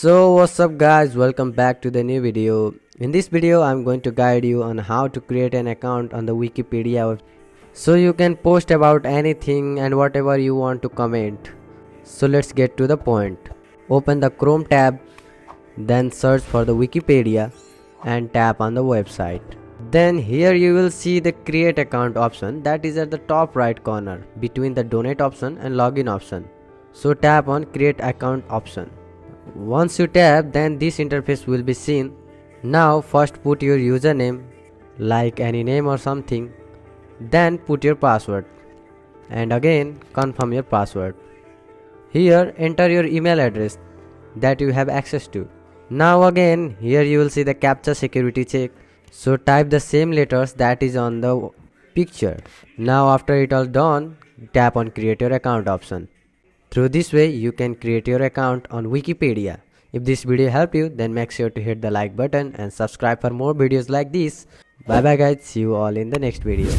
So what's up guys, welcome back to the new video. In this video I'm going to guide you on how to create an account on the Wikipedia so you can post about anything and whatever you want to comment. So let's get to the point. Open the Chrome tab, then search for the Wikipedia and tap on the website. Then here you will see the create account option that is at the top right corner between the donate option and login option. So tap on create account option. Once you tap, then this interface will be seen. Now first put your username, like any name or something, then put your password and again confirm your password. Here enter your email address that you have access to. Now again here you will see the captcha security check, so type the same letters that is on the picture. Now after it all done, tap on create your account option. Through this way you can create your account on Wikipedia. If this video helped you, then make sure to hit the like button and subscribe for more videos like this. Bye bye guys, see you all in the next video.